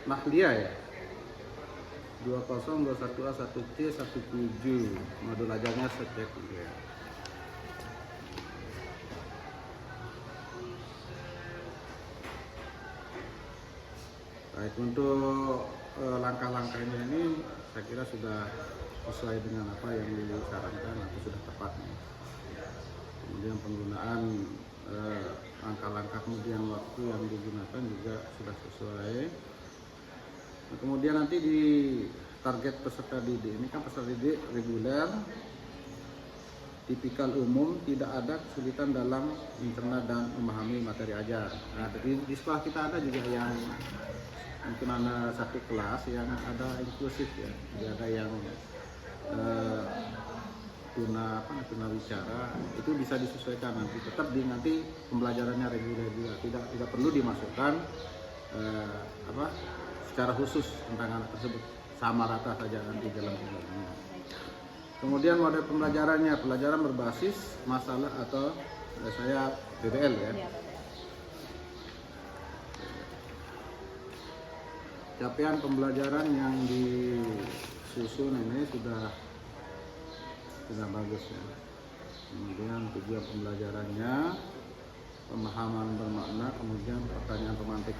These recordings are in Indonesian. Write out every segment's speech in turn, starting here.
Mahlia ya. 2021A 1C 17 modul ajarnya sejak ya. Baik, untuk langkah-langkahnya ini saya kira sudah sesuai dengan apa yang disarankan atau sudah tepat. Kemudian penggunaan langkah-langkah kemudian waktu yang digunakan juga sudah sesuai. Nah, kemudian nanti di target peserta didik ini kan peserta didik reguler, tipikal umum, tidak ada kesulitan dalam mencerna dan memahami materi ajar. Nah, di sekolah kita ada juga yang mungkin ada satu kelas yang ada inklusif ya, jadi ada yang tuna wicara, itu bisa disesuaikan nanti, tetap nanti pembelajarannya reguler juga, tidak perlu dimasukkan secara khusus tentang anak tersebut, sama rata saja nanti dalam pembelajarannya. Kemudian model pembelajarannya, pelajaran berbasis masalah atau saya PBL ya. Capaian pembelajaran yang disusun ini sudah bagus ya. Kemudian tujuan pembelajarannya, pemahaman bermakna, kemudian pertanyaan pemantik.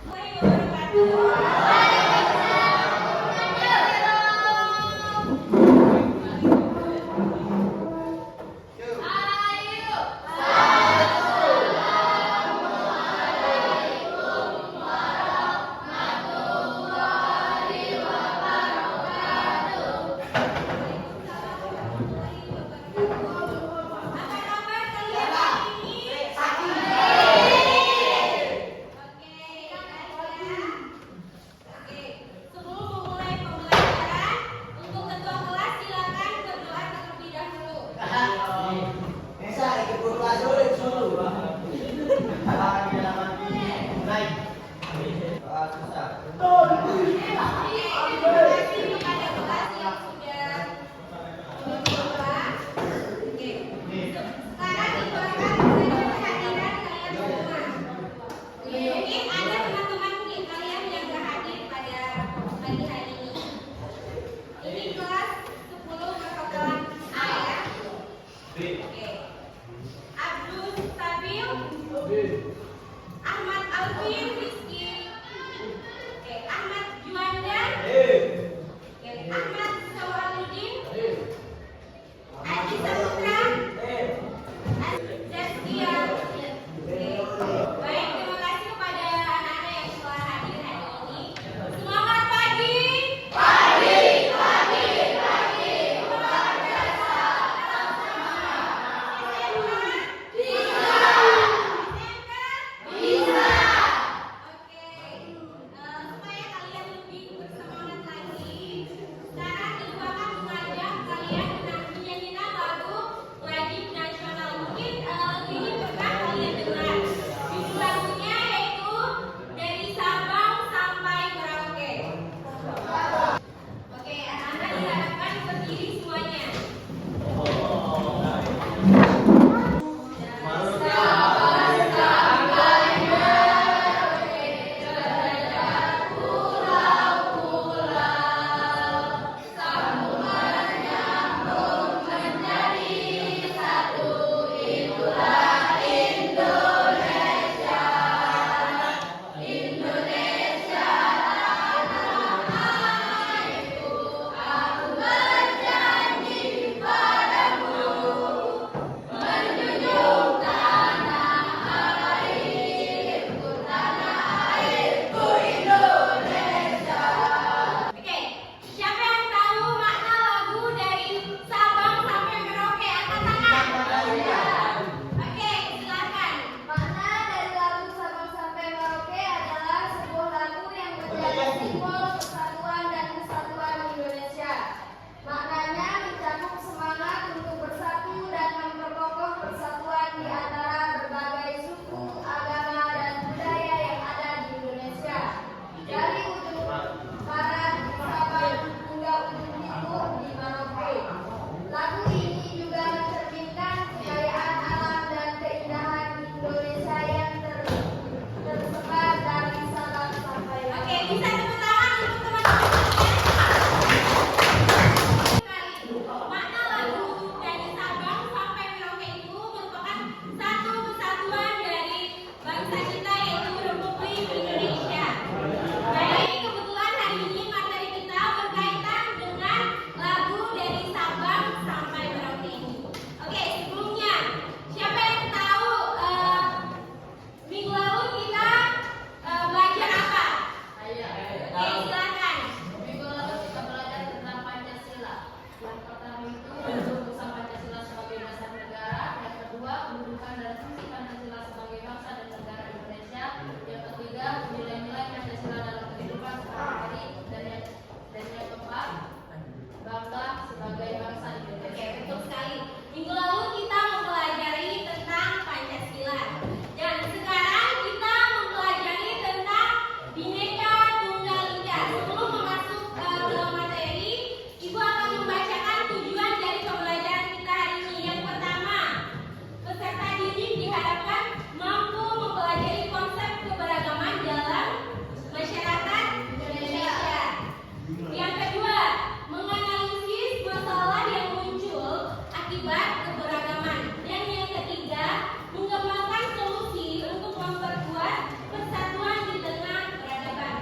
mengembangkan solusi untuk memperkuat persatuan di tengah peradaban.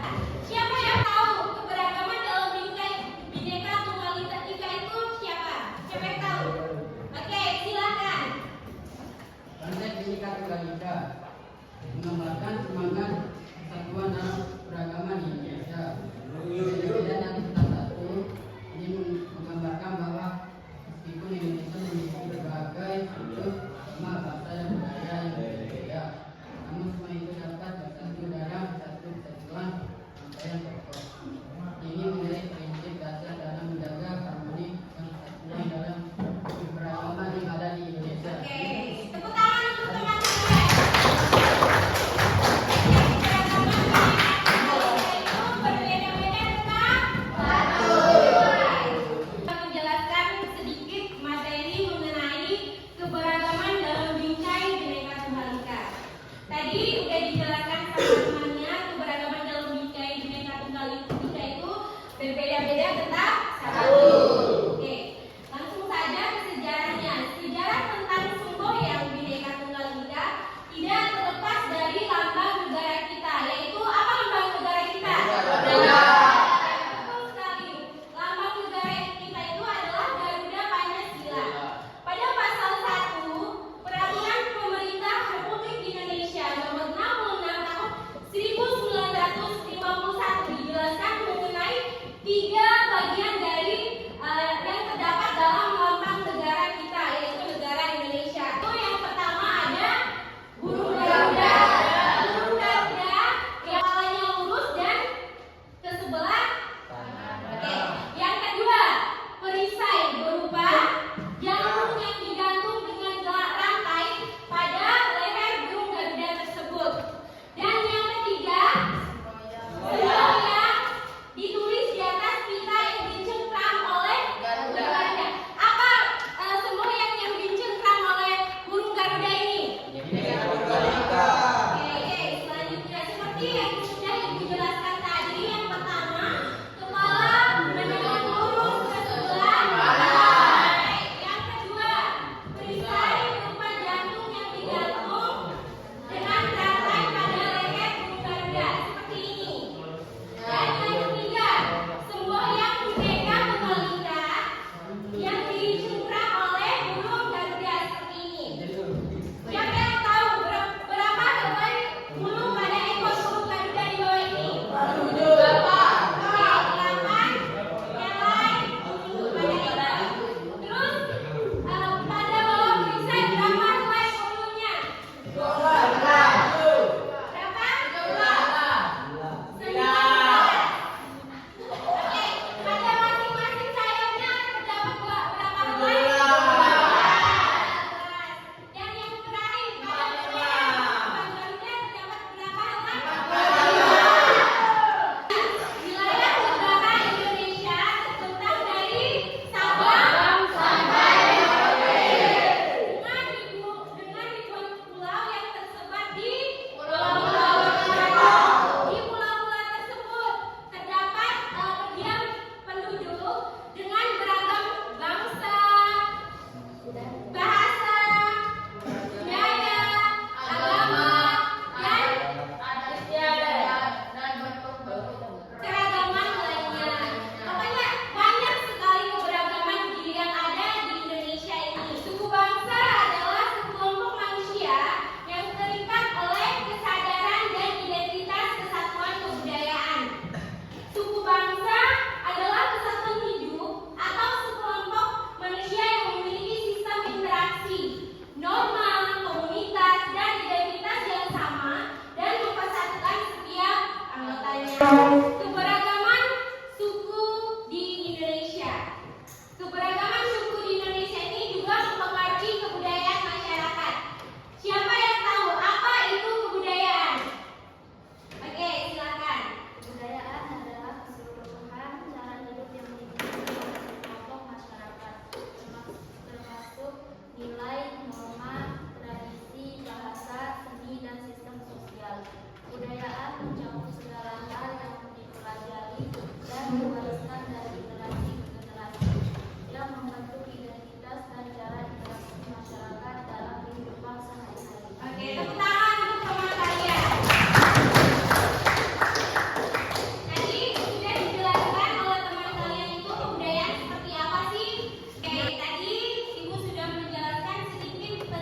Siapa yang tahu keberagaman dalam Bhinneka Tunggal Ika itu siapa? Siapa yang tahu? Oke, silakan. Konsep Bhinneka Tunggal Ika menggambarkan semangat persatuan dalam beragama di Indonesia. Berbeda nanti kita satu, ini menggambarkan bahwa meskipun Indonesia memiliki berbagai suku, agama, bahasa, dan budaya yang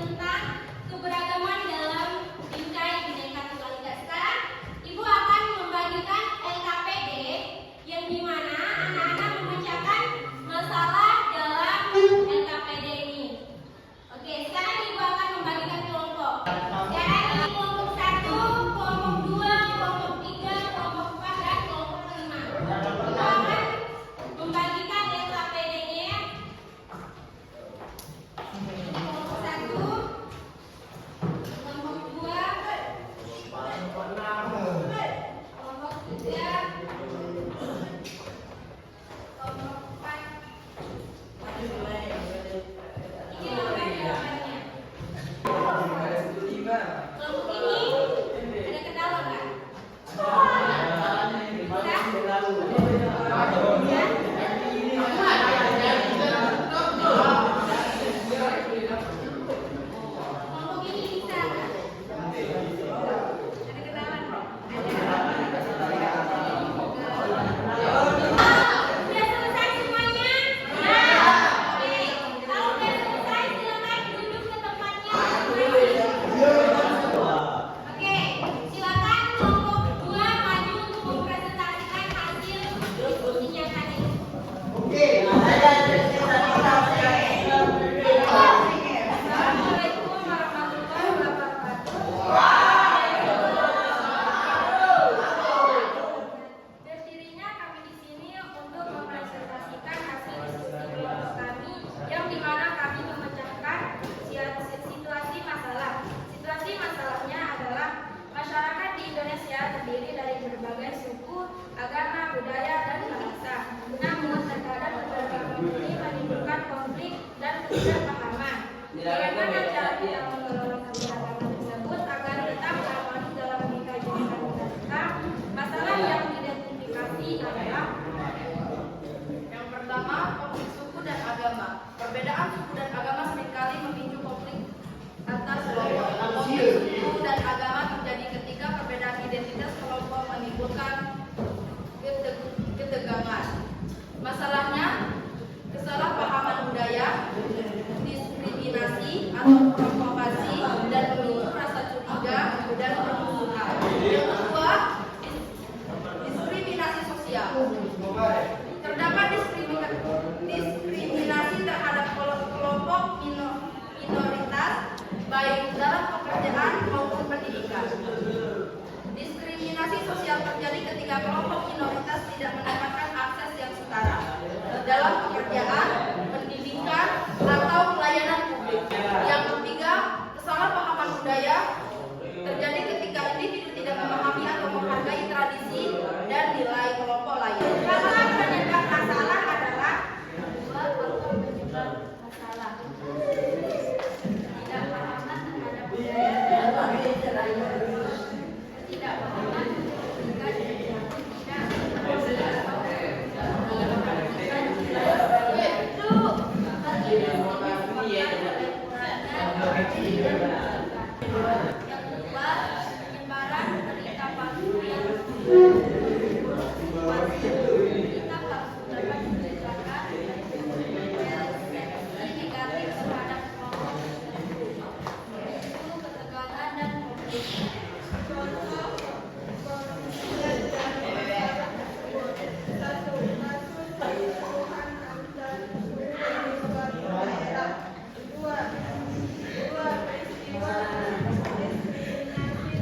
tentang keberagaman dalam bingkai Bhinneka Tunggal Ika. Sekarang Ibu akan membagikan LKPD yang dimana anak-anak memecahkan masalah dalam LKPD ini. Oke, sekarang Ibu akan membagikan kelompok. Sekarang ini kelompok 1, kelompok 2, kelompok 3, kelompok 4, dan kelompok 5. Ibu akan membagikan LKPD-nya. Kelompok 1, kelompok 2, kelompok 3, kelompok 4. Ini nomor-nomornya. Kelompok ini ada kendala nggak? Kelompok ini bisa nggak? Ada kendala nggak? Sudah selesai semuanya? Ya. Oke, kalau sudah selesai silakan duduk ke tempatnya masing-masing. Oke, silakan kelompok 2 maju untuk mempresentasikan hasil diskusinya tadi. Assalamualaikum warahmatullahi wabarakatuh. Berdirinya kami di sini untuk mempresentasikan hasil diskusi kelompok kami yang dimana kami memecahkan situasi masalah. Situasi masalahnya adalah masyarakat di Indonesia terdiri dari berbagai suku, agama, budaya, dan bahasa. Namun terkadang keberagaman ini menimbulkan konflik dan ketidakpahaman. Bagaimana cara kita mengelola keberagaman tersebut agar tetap harmoni dalam bingkai Bhinneka Tunggal Ika? Masalah yang diidentifikasi adalah Yang pertama, konflik suku dan agama. Perbedaan suku dan agama seringkali memicu konflik antar kelompok. Konflik suku dan agama terjadi ketika perbedaan identitas kelompok menimbulkan ketegangan. Masalahnya, kesalahpahaman budaya, diskriminasi atau provokasi, dan memicu rasa curiga dan permusuhan. Yang kedua, diskriminasi sosial. Terdapat diskriminasi terhadap kelompok minoritas baik dalam pekerjaan maupun pendidikan. Diskriminasi sosial terjadi ketika kelompok minoritas tidak mendapatkan akses yang setara dalam pekerjaan, pendidikan, atau pelayanan publik. Yang ketiga, kesalahpahaman budaya terjadi ketika individu tidak memahami atau menghargai tradisi dan nilai kelompok lain. faktor penyebab masalah adalah dua faktor penyebab masalah. Ketidakpahaman terhadap budaya dan ketidakpahaman ketika yang kedua, penyebaran berita palsu yang berita palsu dapat menciptakan persepsi negatif terhadap kelompok tertentu, yaitu ketegangan dan konflik. Contoh kondisi dan masalah tersebut: 1. Kasus perselingkuhan antar suku di suatu daerah. 2. Peristiwa diskriminasi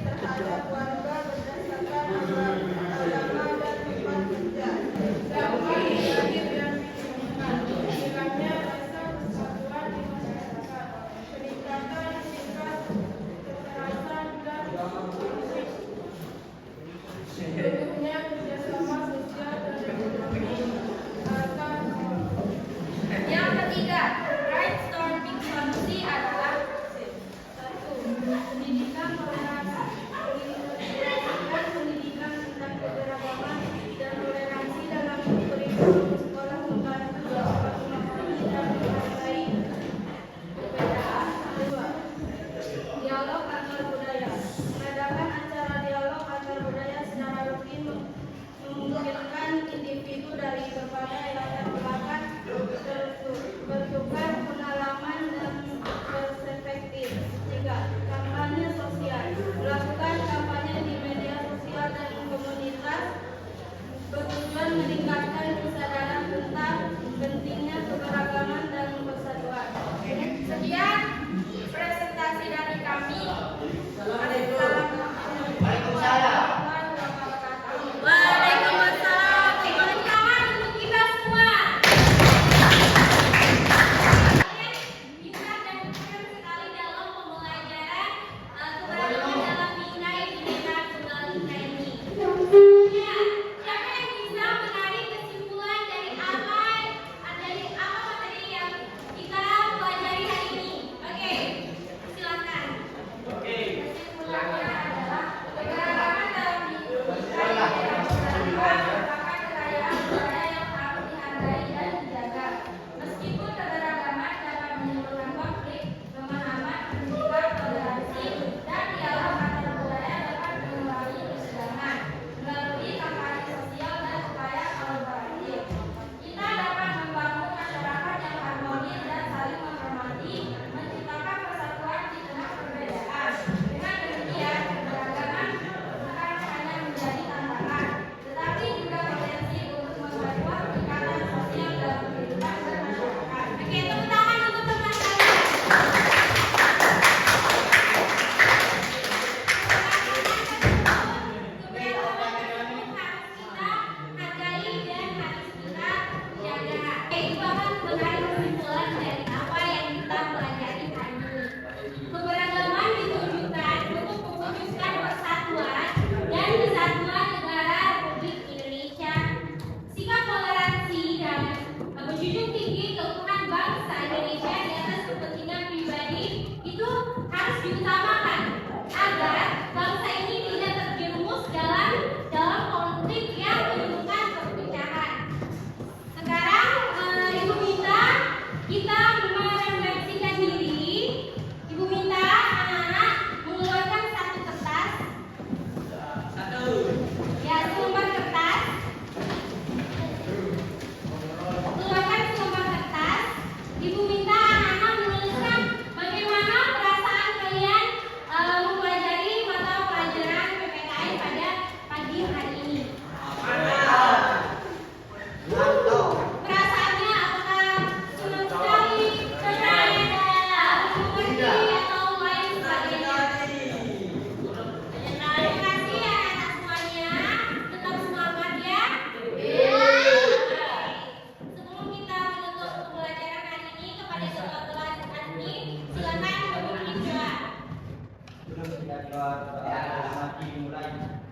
dimulai.